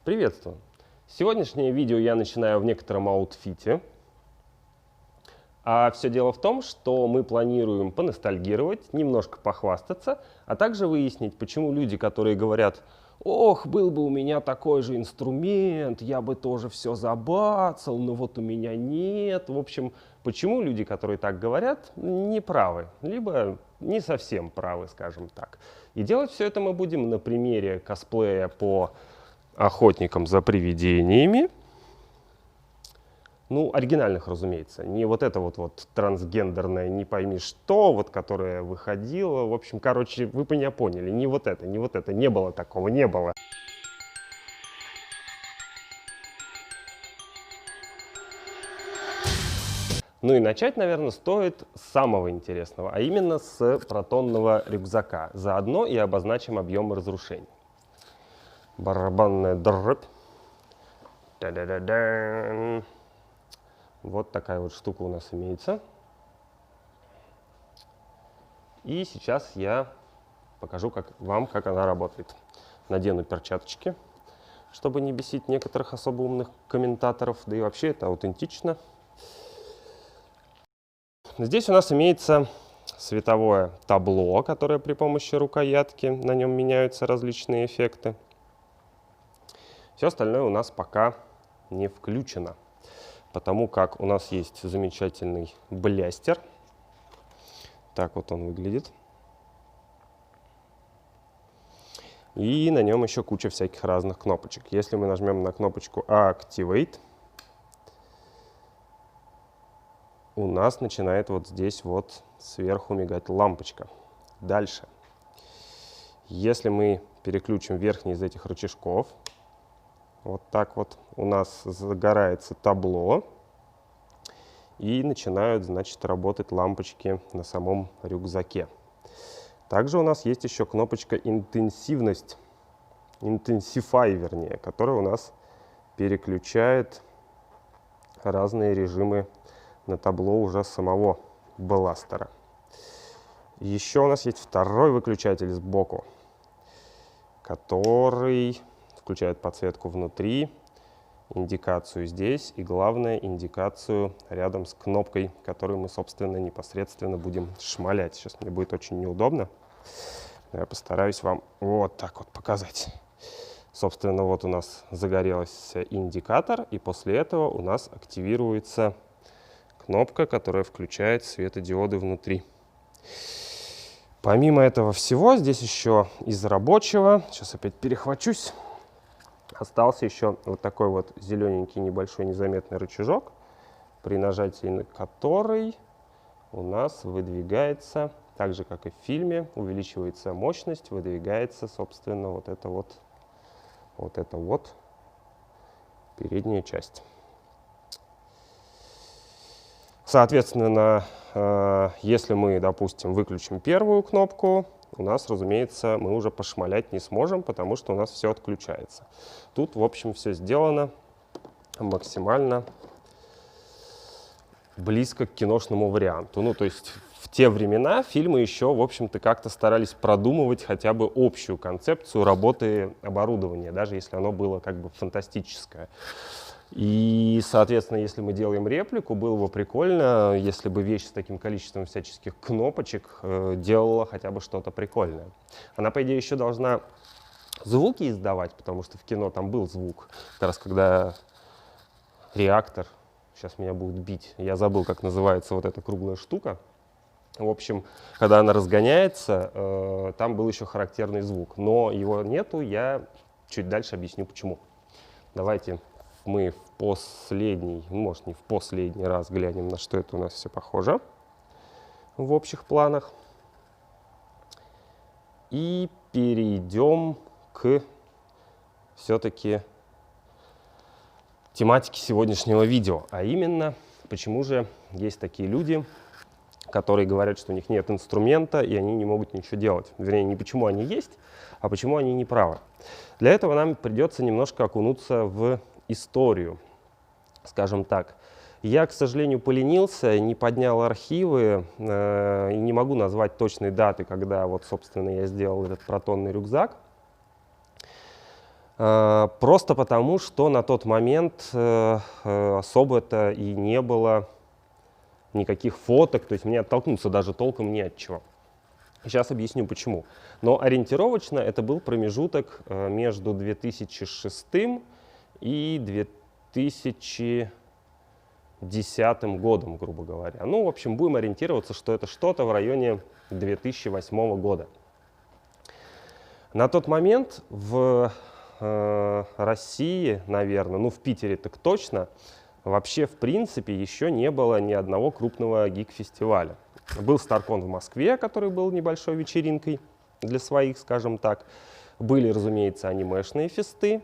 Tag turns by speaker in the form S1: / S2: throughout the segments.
S1: Приветствую! Сегодняшнее видео я начинаю в некотором аутфите. А все дело в том, что мы планируем поностальгировать, немножко похвастаться, а также выяснить, почему люди, которые говорят: «Ох, был бы у меня такой же инструмент, я бы тоже все забацал, но вот у меня нет». В общем, почему люди, которые так говорят, не правы, либо не совсем правы, скажем так. И делать все это мы будем на примере косплея по охотникам за привидениями. Ну, оригинальных, разумеется. Не вот это вот трансгендерное, не пойми что, вот которое выходило. В общем, короче, вы меня поняли. Не вот это, не вот это. Не было такого, не было. Ну и начать, наверное, стоит с самого интересного, а именно с протонного рюкзака. Заодно и обозначим объемы разрушений. Барабанная дробь. Та-да-да-дан. Вот такая вот штука у нас имеется. И сейчас я покажу вам, как она работает. Надену перчаточки, чтобы не бесить некоторых особо умных комментаторов. Да и вообще это аутентично. Здесь у нас имеется световое табло, которое при помощи рукоятки, на нем меняются различные эффекты. Все остальное у нас пока не включено, потому как у нас есть замечательный блястер. Так вот он выглядит. И на нем еще куча всяких разных кнопочек. Если мы нажмем на кнопочку Activate, у нас начинает вот здесь вот сверху мигать лампочка. Дальше. Если мы переключим верхний из этих рычажков, вот так вот у нас загорается табло. И начинают, значит, работать лампочки на самом рюкзаке. Также у нас есть еще кнопочка интенсивность, Intensify, вернее, которая у нас переключает разные режимы на табло уже самого бластера. Еще у нас есть второй выключатель сбоку, который включает подсветку внутри, индикацию здесь и, главное, индикацию рядом с кнопкой, которую мы, собственно, непосредственно будем шмалять. Сейчас мне будет очень неудобно. Я постараюсь вам вот так вот показать. Собственно, вот у нас загорелся индикатор, и после этого у нас активируется кнопка, которая включает светодиоды внутри. Помимо этого всего, здесь еще из рабочего, сейчас опять перехвачусь, остался еще вот такой вот зелененький небольшой незаметный рычажок, при нажатии на который у нас выдвигается, так же как и в фильме, увеличивается мощность, выдвигается, собственно, вот эта вот передняя часть. Соответственно, если мы, допустим, выключим первую кнопку, у нас, разумеется, мы уже пошмалять не сможем, потому что у нас все отключается. Тут, в общем, все сделано максимально близко к киношному варианту. Ну, то есть в те времена фильмы еще, в общем-то, как-то старались продумывать хотя бы общую концепцию работы оборудования, даже если оно было как бы фантастическое. И, соответственно, если мы делаем реплику, было бы прикольно, если бы вещь с таким количеством всяческих кнопочек делала хотя бы что-то прикольное. Она, по идее, еще должна звуки издавать, потому что в кино там был звук. Как раз когда реактор, сейчас меня будут бить, я забыл, как называется вот эта круглая штука. В общем, когда она разгоняется, там был еще характерный звук. Но его нету, я чуть дальше объясню, почему. Давайте мы в последний, может не в последний раз глянем, на что это у нас все похоже в общих планах. И перейдем к все-таки тематике сегодняшнего видео. А именно, почему же есть такие люди, которые говорят, что у них нет инструмента и они не могут ничего делать. Вернее, не почему они есть, а почему они не правы. Для этого нам придется немножко окунуться в историю, скажем так. Я, к сожалению, поленился, не поднял архивы и не могу назвать точной даты, когда вот, собственно, я сделал этот протонный рюкзак. Просто потому, что на тот момент особо-то и не было никаких фоток, то есть мне оттолкнуться даже толком не от чего. Сейчас объясню почему. Но ориентировочно это был промежуток между 2006 и 2010 годом, грубо говоря. Ну, в общем, будем ориентироваться, что это что-то в районе 2008 года. На тот момент в России, наверное, ну в Питере так точно, вообще в принципе еще не было ни одного крупного гик-фестиваля. Был StarCon в Москве, который был небольшой вечеринкой для своих, скажем так. Были, разумеется, анимешные фесты,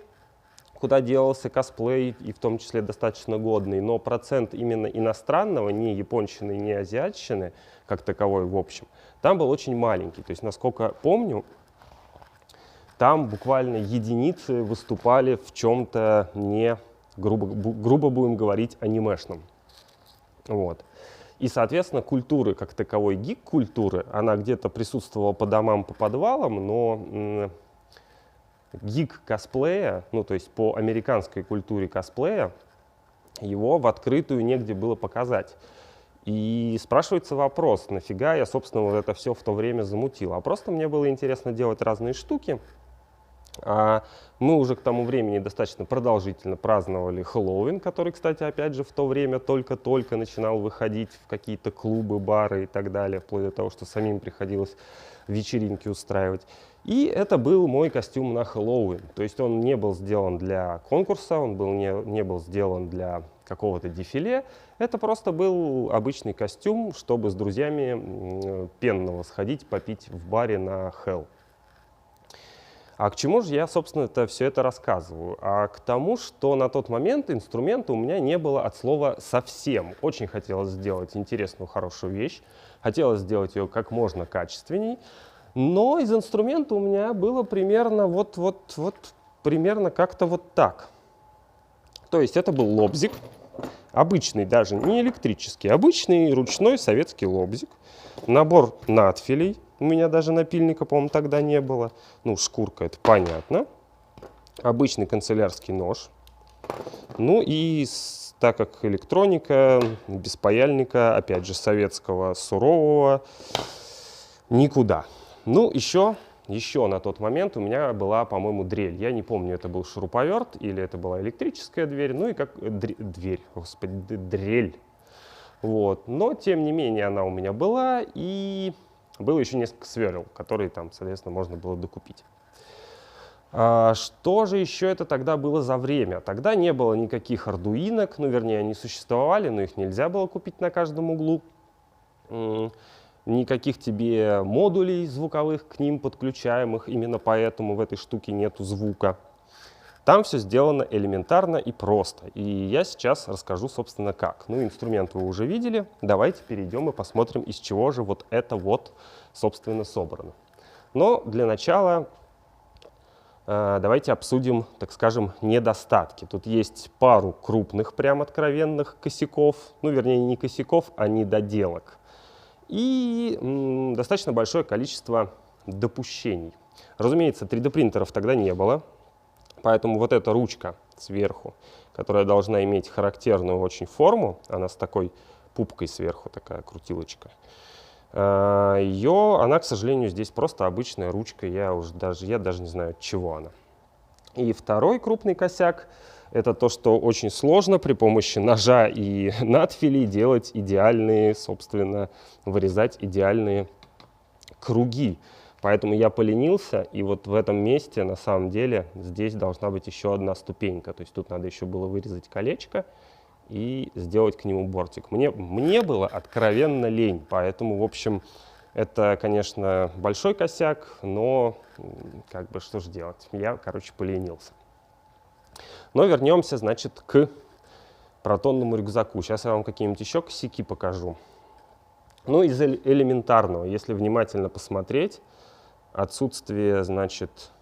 S1: куда делался косплей, и в том числе достаточно годный, но процент именно иностранного, ни японщины, ни азиатщины, как таковой в общем, там был очень маленький. То есть, насколько помню, там буквально единицы выступали в чем-то не, грубо будем говорить, анимешном. Вот. И, соответственно, культуры как таковой, гик-культуры, она где-то присутствовала по домам, по подвалам, но гик-косплея, ну то есть по американской культуре косплея, его в открытую негде было показать. И спрашивается вопрос, нафига я, собственно, вот это все в то время замутил. А просто мне было интересно делать разные штуки. Мы уже к тому времени достаточно продолжительно праздновали Хэллоуин, который, кстати, опять же, в то время только-только начинал выходить в какие-то клубы, бары и так далее, вплоть до того, что самим приходилось вечеринки устраивать. И это был мой костюм на Хэллоуин. То есть он не был сделан для конкурса, он не был сделан для какого-то дефиле. Это просто был обычный костюм, чтобы с друзьями пенного сходить, попить в баре на Хэлл. А к чему же я, собственно, все это рассказываю? А к тому, что на тот момент инструмента у меня не было от слова совсем. Очень хотелось сделать интересную, хорошую вещь, хотелось сделать ее как можно качественней, но из инструмента у меня было примерно примерно как-то вот так. То есть это был лобзик, обычный, даже не электрический, обычный ручной советский лобзик, набор надфилей. У меня даже напильника, по-моему, тогда не было. Ну, шкурка, это понятно. Обычный канцелярский нож. Ну и так как электроника, без паяльника, опять же, советского, сурового, никуда. Ну, еще на тот момент у меня была, по-моему, дрель. Я не помню, это был шуруповерт или это была электрическая дверь. Ну и как дрель. Вот. Но, тем не менее, она у меня была, и было еще несколько сверл, которые там, соответственно, можно было докупить. Что же еще это тогда было за время? Тогда не было никаких ардуинок, ну, вернее, они существовали, но их нельзя было купить на каждом углу. Никаких тебе модулей звуковых к ним подключаемых, именно поэтому в этой штуке нету звука. Там все сделано элементарно и просто. И я сейчас расскажу, собственно, как. Ну, инструмент вы уже видели. Давайте перейдем и посмотрим, из чего же вот это вот, собственно, собрано. Но для начала давайте обсудим, так скажем, недостатки. Тут есть пару крупных, прям откровенных косяков. Ну, вернее, не косяков, а недоделок. И достаточно большое количество допущений. Разумеется, 3D-принтеров тогда не было. Поэтому вот эта ручка сверху, которая должна иметь характерную очень форму, она с такой пупкой сверху, такая крутилочка, она, к сожалению, здесь просто обычная ручка, я даже не знаю, от чего она. И второй крупный косяк — это то, что очень сложно при помощи ножа и надфилей делать идеальные, собственно, вырезать идеальные круги. Поэтому я поленился, и вот в этом месте, на самом деле, здесь должна быть еще одна ступенька. То есть тут надо еще было вырезать колечко и сделать к нему бортик. Мне было откровенно лень, поэтому, в общем, это, конечно, большой косяк, но как бы что же делать? Я, короче, поленился. Но вернемся, значит, к протонному рюкзаку. Сейчас я вам какие-нибудь еще косяки покажу. Ну, из элементарного, если внимательно посмотреть, отсутствие, значит,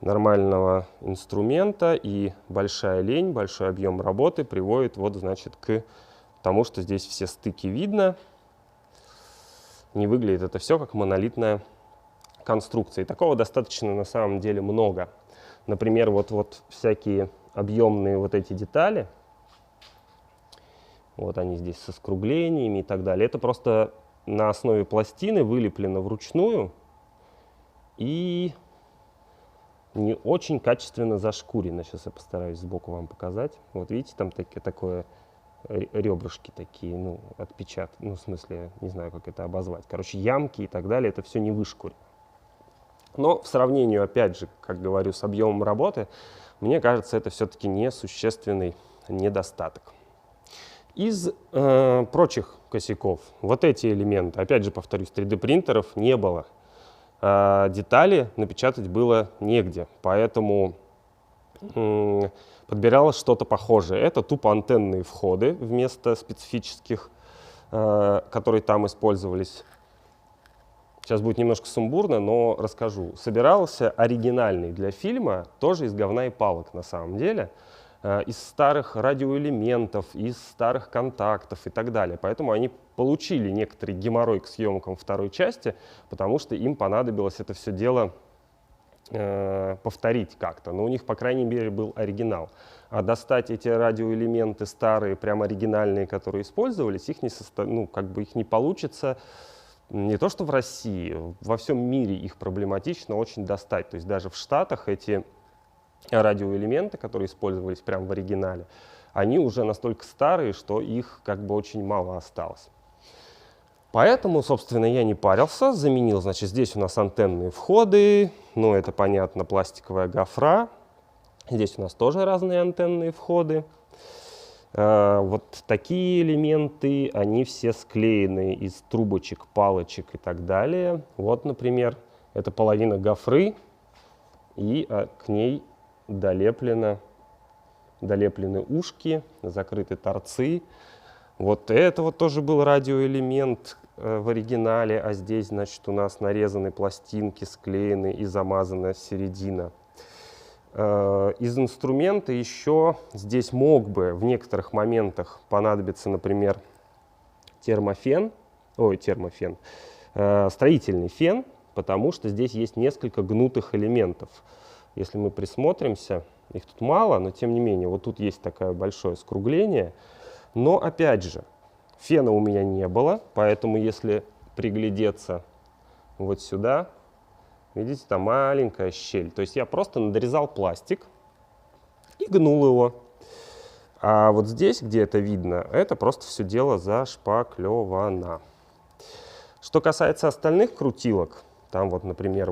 S1: нормального инструмента и большая лень, большой объем работы приводит, вот, значит, к тому, что здесь все стыки видно. Не выглядит это все как монолитная конструкция. И такого достаточно на самом деле много. Например, вот всякие объемные вот эти детали, вот они здесь со скруглениями и так далее. Это просто на основе пластины вылеплено вручную и не очень качественно зашкурено. Сейчас я постараюсь сбоку вам показать. Вот видите, там такое ребрышки такие, ну, отпечатки, ну, в смысле, не знаю, как это обозвать. Короче, ямки и так далее, это все не вышкурено. Но в сравнении, опять же, как говорю, с объемом работы, мне кажется, это все-таки несущественный недостаток. Из прочих косяков, вот эти элементы, опять же, повторюсь, 3D-принтеров не было. Детали напечатать было негде, поэтому подбиралось что-то похожее. Это тупо антенные входы вместо специфических, которые там использовались. Сейчас будет немножко сумбурно, но расскажу. Собирался оригинальный для фильма, тоже из говна и палок на самом деле, из старых радиоэлементов, из старых контактов и так далее. Поэтому они получили некоторый геморрой к съемкам второй части, потому что им понадобилось это все дело повторить как-то. Но у них, по крайней мере, был оригинал. А достать эти радиоэлементы старые, прям оригинальные, которые использовались, их не получится. Не то что в России, во всем мире их проблематично очень достать. То есть даже в Штатах эти радиоэлементы, которые использовались прямо в оригинале, они уже настолько старые, что их как бы очень мало осталось. Поэтому, собственно, я не парился, заменил, значит, здесь у нас антенные входы, ну, это понятно, пластиковая гофра. Здесь у нас тоже разные антенные входы. Вот такие элементы, они все склеены из трубочек, палочек и так далее. Вот, например, это половина гофры, и к ней долеплены ушки, закрыты торцы. Вот это вот тоже был радиоэлемент в оригинале, а здесь, значит, у нас нарезаны пластинки, склеены и замазана середина. Из инструмента еще здесь мог бы в некоторых моментах понадобиться, например, строительный фен, потому что здесь есть несколько гнутых элементов. Если мы присмотримся, их тут мало, но тем не менее, вот тут есть такое большое скругление. Но опять же, фена у меня не было, поэтому если приглядеться вот сюда, видите, там маленькая щель. То есть я просто надрезал пластик и гнул его. А вот здесь, где это видно, это просто все дело зашпаклевано. Что касается остальных крутилок, там вот, например,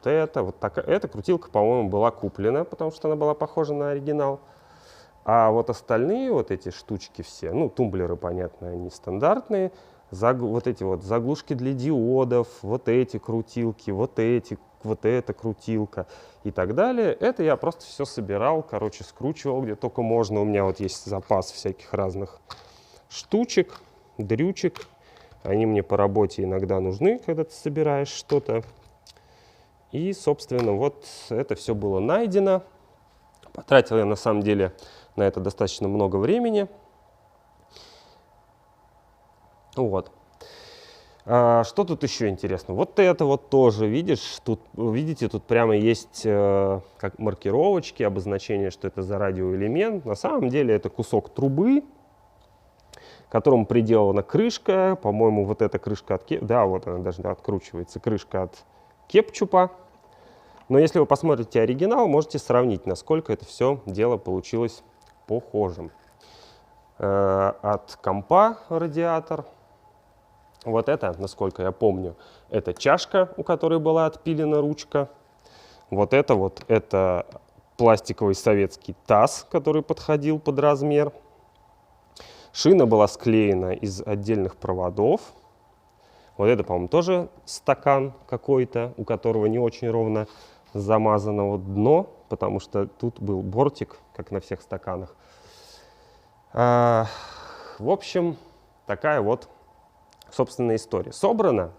S1: эта крутилка, по-моему, была куплена, потому что она была похожа на оригинал. А вот остальные вот эти штучки все, ну, тумблеры, понятно, они стандартные, вот эти вот заглушки для диодов, вот эти крутилки, вот эта крутилка и так далее. Это я просто все собирал, короче, скручивал где только можно. У меня вот есть запас всяких разных штучек, дрючек. Они мне по работе иногда нужны, когда ты собираешь что-то. И, собственно, вот это все было найдено. Потратил я, на самом деле, на это достаточно много времени. Вот. Что тут еще интересно? Вот это вот тоже, видите, тут прямо есть как маркировочки, обозначение, что это за радиоэлемент. На самом деле это кусок трубы, к которому приделана крышка. По-моему, вот эта крышка да, вот она даже откручивается, крышка от кетчупа. Но если вы посмотрите оригинал, можете сравнить, насколько это все дело получилось похожим. От компа радиатор. Вот это, насколько я помню, это чашка, у которой была отпилена ручка. Вот это пластиковый советский таз, который подходил под размер. Шина была склеена из отдельных проводов. Вот это, по-моему, тоже стакан какой-то, у которого не очень ровно замазано вот дно, потому что тут был бортик, как на всех стаканах. В общем, такая вот, собственно, история. Собрано,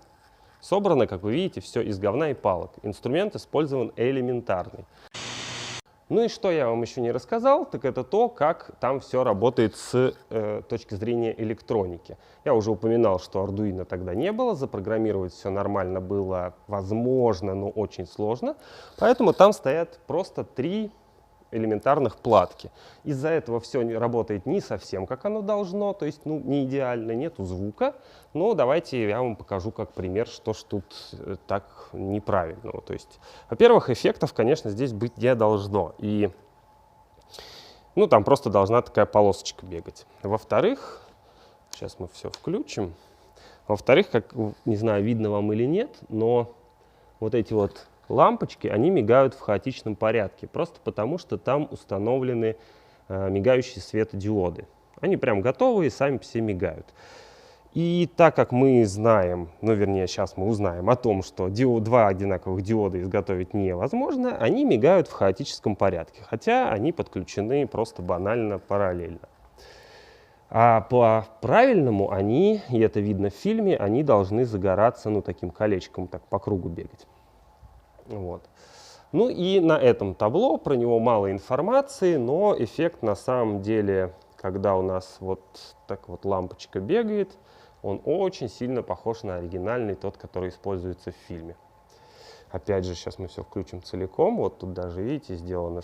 S1: как вы видите, все из говна и палок. Инструмент использован элементарный. Ну и что я вам еще не рассказал, так это то, как там все работает с точки зрения электроники. Я уже упоминал, что Arduino тогда не было, запрограммировать все нормально было возможно, но очень сложно. Поэтому там стоят просто 3 элементарных платки. Из-за этого все работает не совсем как оно должно, то есть не идеально, нету звука. Но давайте я вам покажу как пример, что ж тут так неправильного. То есть, во-первых, эффектов, конечно, здесь быть не должно. И там просто должна такая полосочка бегать. Во-вторых, сейчас мы все включим. Во-вторых, как, не знаю, видно вам или нет, но вот эти вот лампочки, они мигают в хаотичном порядке, просто потому что там установлены мигающие светодиоды. Они прям готовые, сами все мигают. И так как мы знаем, вернее, сейчас мы узнаем о том, что 2 одинаковых диода изготовить невозможно, они мигают в хаотическом порядке, хотя они подключены просто банально параллельно. А по правильному они, и это видно в фильме, они должны загораться таким колечком, так по кругу бегать. Вот. Ну и на этом табло, про него мало информации, но эффект на самом деле, когда у нас вот так вот лампочка бегает, он очень сильно похож на оригинальный, тот, который используется в фильме. Опять же, сейчас мы все включим целиком. Вот тут даже, видите, сделано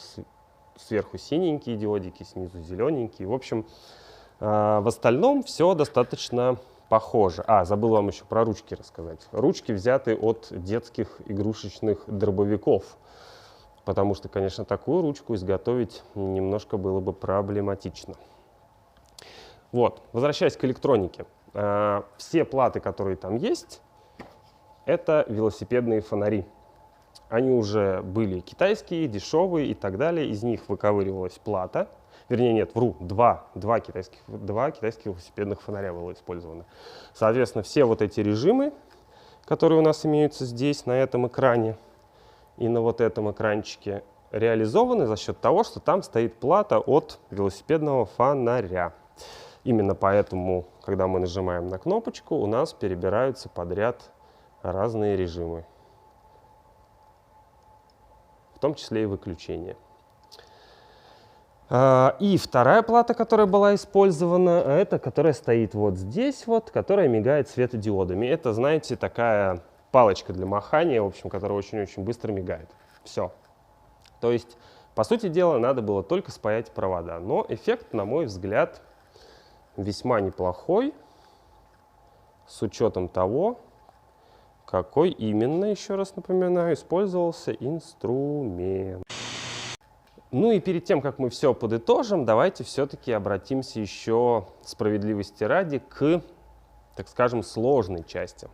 S1: сверху синенькие диодики, снизу зелененькие. В общем, в остальном все достаточно похоже. Забыл вам еще про ручки рассказать. Ручки взяты от детских игрушечных дробовиков, потому что, конечно, такую ручку изготовить немножко было бы проблематично. Вот, возвращаясь к электронике. Все платы, которые там есть, это велосипедные фонари. Они уже были китайские, дешевые и так далее. Из них выковыривалась плата. Вернее, нет, вру, два китайских велосипедных фонаря было использовано. Соответственно, все вот эти режимы, которые у нас имеются здесь, на этом экране и на вот этом экранчике, реализованы за счет того, что там стоит плата от велосипедного фонаря. Именно поэтому, когда мы нажимаем на кнопочку, у нас перебираются подряд разные режимы, в том числе и выключение. И вторая плата, которая была использована, это которая стоит вот здесь, которая мигает светодиодами. Это, знаете, такая палочка для махания, в общем, которая очень-очень быстро мигает. Все. То есть, по сути дела, надо было только спаять провода. Но эффект, на мой взгляд, весьма неплохой, с учетом того, какой именно, еще раз напоминаю, использовался инструмент. Ну и перед тем, как мы все подытожим, давайте все-таки обратимся еще, справедливости ради, к, так скажем, сложной части.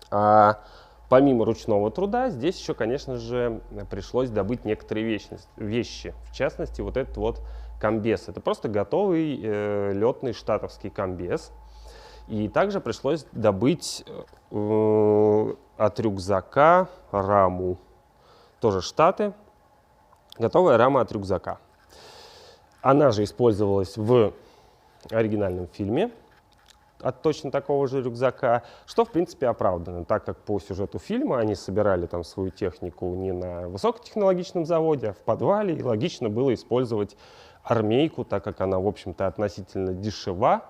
S1: Помимо ручного труда, здесь еще, конечно же, пришлось добыть некоторые вещи. В частности, вот этот вот комбез. Это просто готовый летный штатовский комбез. И также пришлось добыть от рюкзака раму. Тоже Штаты. Готовая рама от рюкзака. Она же использовалась в оригинальном фильме от точно такого же рюкзака, что, в принципе, оправдано, так как по сюжету фильма они собирали там свою технику не на высокотехнологичном заводе, а в подвале, и логично было использовать армейку, так как она, в общем-то, относительно дешева,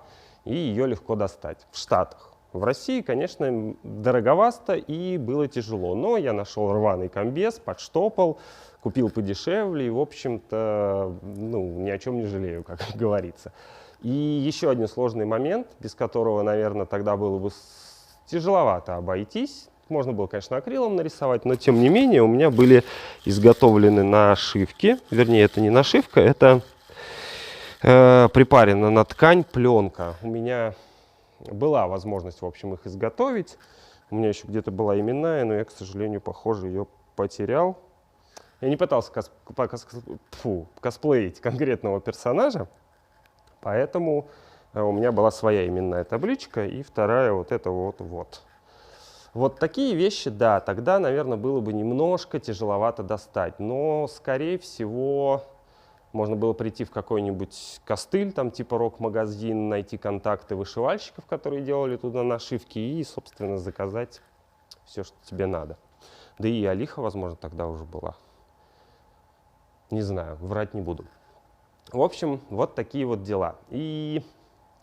S1: и ее легко достать в Штатах. В России, конечно, дороговасто и было тяжело, но я нашел рваный комбез, подштопал, купил подешевле и, в общем-то, ни о чем не жалею, как говорится. И еще один сложный момент, без которого, наверное, тогда было бы тяжеловато обойтись. Можно было, конечно, акрилом нарисовать, но, тем не менее, у меня были изготовлены нашивки. Вернее, это не нашивка, это припарена на ткань пленка. У меня была возможность, в общем, их изготовить. У меня еще где-то была именная, но я, к сожалению, похоже, ее потерял. Я не пытался косплеить конкретного персонажа, поэтому у меня была своя именная табличка и вторая вот эта вот. Вот такие вещи, да, тогда, наверное, было бы немножко тяжеловато достать, но, скорее всего, можно было прийти в какой-нибудь костыль, там типа рок-магазин, найти контакты вышивальщиков, которые делали туда нашивки, и, собственно, заказать все, что тебе надо. Да и Алиха, возможно, тогда уже была. Не знаю, врать не буду. В общем, вот такие вот дела. И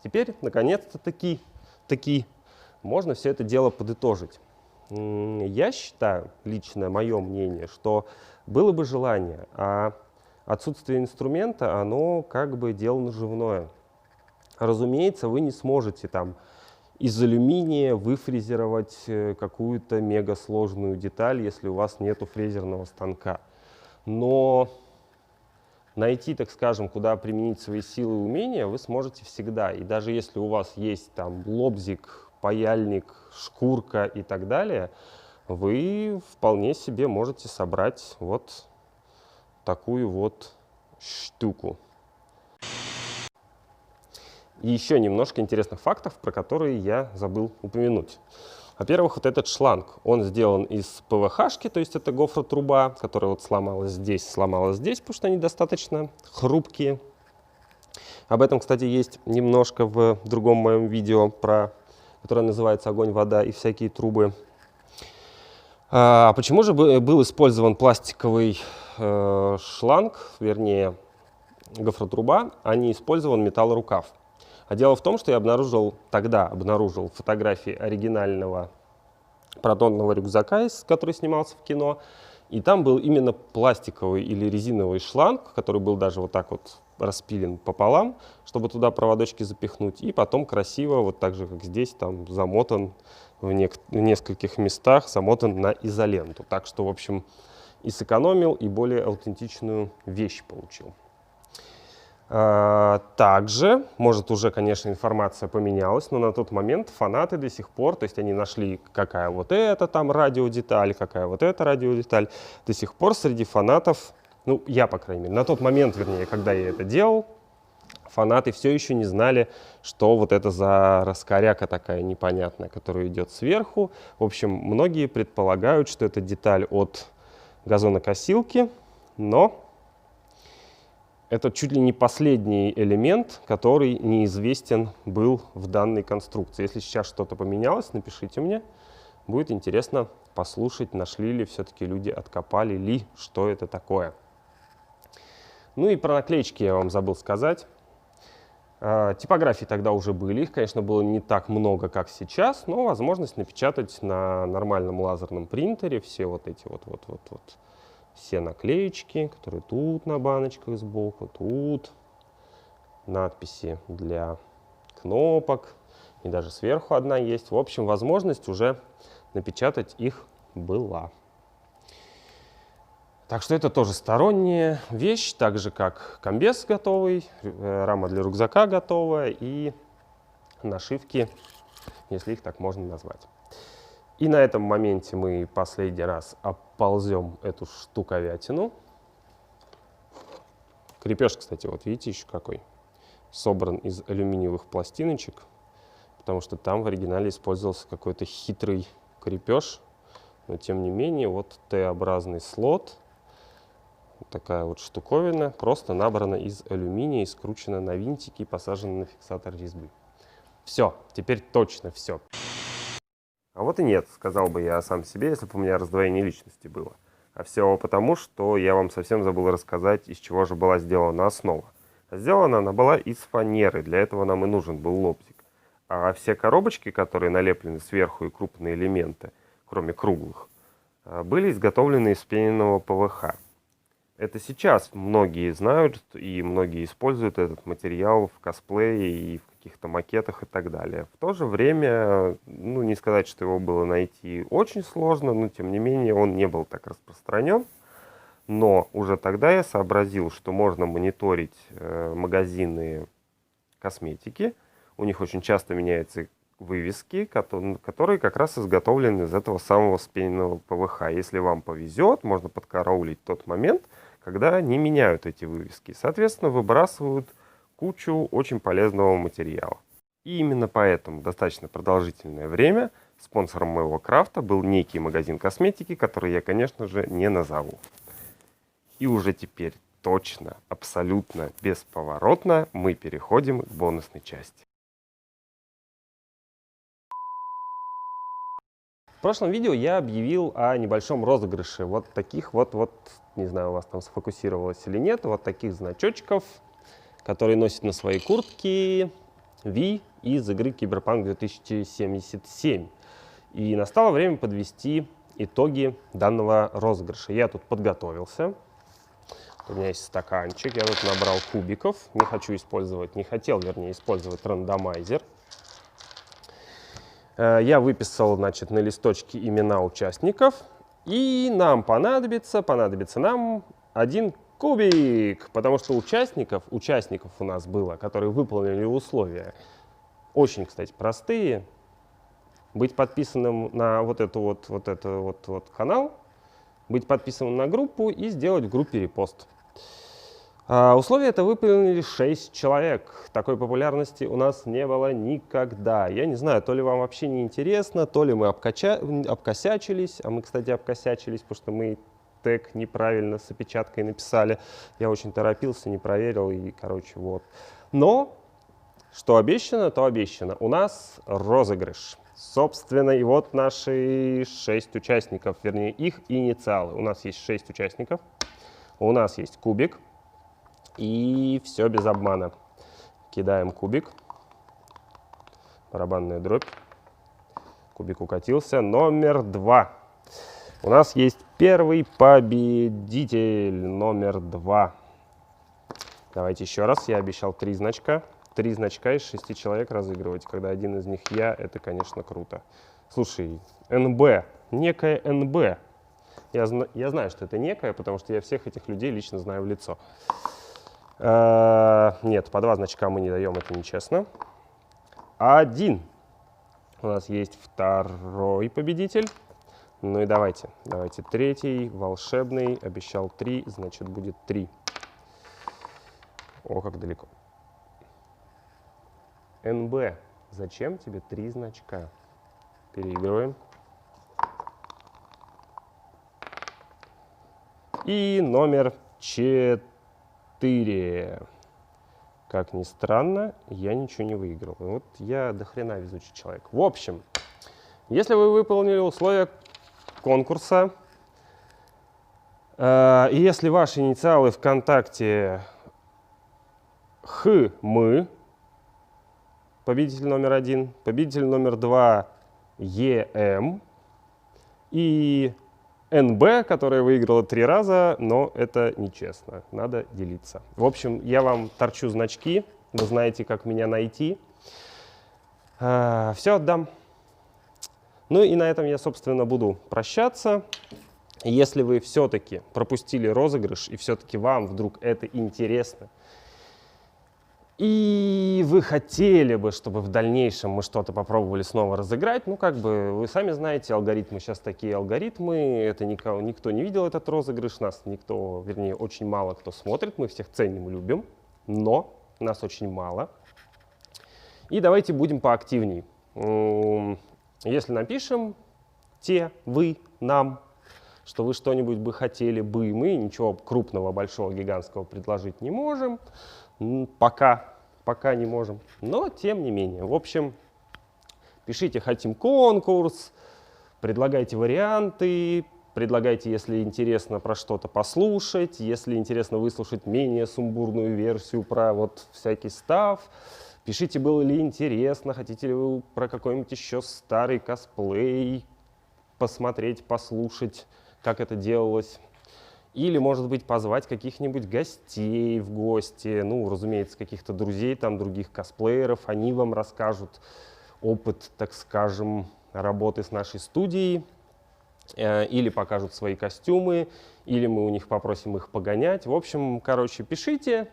S1: теперь, наконец-то, таки можно все это дело подытожить. Я считаю, лично мое мнение, что было бы желание, а отсутствие инструмента, оно как бы дело наживное. Разумеется, вы не сможете там из алюминия выфрезеровать какую-то мегасложную деталь, если у вас нету фрезерного станка. Но найти, так скажем, куда применить свои силы и умения вы сможете всегда. И даже если у вас есть там лобзик, паяльник, шкурка и так далее, вы вполне себе можете собрать вот такую вот штуку. И еще немножко интересных фактов, про которые я забыл упомянуть. Во-первых, вот этот шланг, он сделан из ПВХ-шки, то есть это гофротруба, которая вот сломалась здесь, потому что они достаточно хрупкие. Об этом, кстати, есть немножко в другом моем видео, которое называется «Огонь, вода и всякие трубы». Почему же был использован пластиковый шланг, вернее, гофротруба, а не использован металлорукав? А дело в том, что я тогда обнаружил фотографии оригинального протонного рюкзака, который снимался в кино, и там был именно пластиковый или резиновый шланг, который был даже вот так вот распилен пополам, чтобы туда проводочки запихнуть, и потом красиво, вот так же, как здесь, там замотан в нескольких местах, замотан на изоленту. Так что, в общем, и сэкономил, и более аутентичную вещь получил. Также, может, уже, конечно, информация поменялась, но на тот момент фанаты до сих пор, то есть они нашли, какая вот эта там радиодеталь, какая вот эта радиодеталь, до сих пор среди фанатов, ну, я, по крайней мере, на тот момент, вернее, когда я это делал, фанаты все еще не знали, что вот это за раскоряка такая непонятная, которая идет сверху. В общем, многие предполагают, что это деталь от газонокосилки, но это чуть ли не последний элемент, который неизвестен был в данной конструкции. Если сейчас что-то поменялось, напишите мне. Будет интересно послушать, нашли ли все-таки люди, откопали ли, что это такое. Ну и про наклеечки я вам забыл сказать. Типографии тогда уже были, их, конечно, было не так много, как сейчас, но возможность напечатать на нормальном лазерном принтере все вот эти все наклеечки, которые тут на баночках сбоку, тут надписи для кнопок, и даже сверху одна есть. В общем, возможность уже напечатать их была. Так что это тоже сторонняя вещь, так же как комбез готовый, рама для рюкзака готовая и нашивки, если их так можно назвать. И на этом моменте мы последний раз оползем эту штуковятину. Крепеж, кстати, вот видите еще какой. Собран из алюминиевых пластиночек, потому что там в оригинале использовался какой-то хитрый крепеж. Но тем не менее, вот Т-образный слот, вот такая вот штуковина, просто набрана из алюминия и скручена на винтики и посажена на фиксатор резьбы. Все, теперь точно все. А вот и нет, сказал бы я сам себе, если бы у меня раздвоение личности было. А все потому, что я вам совсем забыл рассказать, из чего же была сделана основа. Сделана она была из фанеры, для этого нам и нужен был лобзик. А все коробочки, которые налеплены сверху, и крупные элементы, кроме круглых, были изготовлены из вспененного ПВХ. Это сейчас многие знают и многие используют этот материал в косплее и в каких-то макетах и так далее. В то же время, ну, не сказать, что его было найти очень сложно, но тем не менее он не был так распространен. Но уже тогда я сообразил, что можно мониторить магазины косметики. У них очень часто меняются вывески, которые как раз изготовлены из этого самого вспененного ПВХ. Если вам повезет, можно подкараулить тот момент, когда они меняют эти вывески. Соответственно, выбрасывают кучу очень полезного материала. И именно поэтому достаточно продолжительное время спонсором моего крафта был некий магазин косметики, который я, конечно же, не назову. И уже теперь точно, абсолютно бесповоротно мы переходим к бонусной части. В прошлом видео я объявил о небольшом розыгрыше вот таких вот, не знаю, у вас там сфокусировалось или нет, вот таких значочков, которые носят на своей куртке V из игры Cyberpunk 2077. И настало время подвести итоги данного розыгрыша. Я тут подготовился. У меня есть стаканчик, я тут набрал кубиков. Не хотел, вернее, использовать рандомайзер. Я выписал, значит, на листочке имена участников. И нам понадобится нам один кубик, потому что участников у нас было, которые выполнили условия, очень, кстати, простые. Быть подписанным на вот этот канал, быть подписанным на группу и сделать в группе репост. Условия это выполнили 6 человек. Такой популярности у нас не было никогда. Я не знаю, то ли вам вообще не интересно, то ли мы обкосячились. А мы, кстати, обкосячились, потому что мы тег неправильно с опечаткой написали. Я очень торопился, не проверил и, короче, вот. Но, что обещано, то обещано. У нас розыгрыш. Собственно, и вот наши 6 участников, вернее, их инициалы. У нас есть 6 участников, у нас есть кубик. И все без обмана. Кидаем кубик. Барабанная дробь. Кубик укатился. Номер 2. У нас есть первый победитель. Номер 2. Давайте еще раз. Я обещал 3 значка. 3 значка из 6 человек разыгрывать. Когда один из них я, это, конечно, круто. Слушай, НБ. Некое НБ. Я знаю, что это некое, потому что я всех этих людей лично знаю в лицо. Нет, по 2 значка мы не даем, это нечестно. 1. У нас есть второй победитель. Ну и давайте третий, волшебный. Обещал 3, значит будет 3. О, как далеко. НБ, зачем тебе 3 значка? Переигрываем. И номер 4. Как ни странно, я ничего не выиграл. Вот я до хрена везучий человек. В общем, если вы выполнили условия конкурса, и если ваши инициалы ВКонтакте мы, победитель номер 1, победитель номер 2 ЕМ и НБ, которая выиграла 3 раза, но это нечестно, надо делиться. В общем, я вам торчу значки, вы знаете, как меня найти. Все отдам. Ну и на этом я, собственно, буду прощаться. Если вы все-таки пропустили розыгрыш, и все-таки вам вдруг это интересно, и вы хотели бы, чтобы в дальнейшем мы что-то попробовали снова разыграть, ну, как бы, вы сами знаете, алгоритмы сейчас такие алгоритмы, это никто не видел этот розыгрыш, нас никто, вернее, очень мало кто смотрит, мы всех ценим и любим, но нас очень мало. И давайте будем поактивней. Если напишем вы, нам, что вы что-нибудь бы хотели бы, мы ничего крупного, большого, гигантского предложить не можем, пока не можем, но тем не менее. В общем, пишите «хотим конкурс», предлагайте варианты, предлагайте, если интересно про что-то послушать, если интересно выслушать менее сумбурную версию про вот всякий став. Пишите, было ли интересно, хотите ли вы про какой-нибудь еще старый косплей посмотреть, послушать, как это делалось. Или, может быть, позвать каких-нибудь гостей в гости, ну, разумеется, каких-то друзей, там, других косплееров, они вам расскажут опыт, так скажем, работы с нашей студией, или покажут свои костюмы, или мы у них попросим их погонять. В общем, короче, пишите,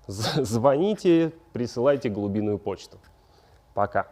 S1: звоните, присылайте голубиную почту. Пока.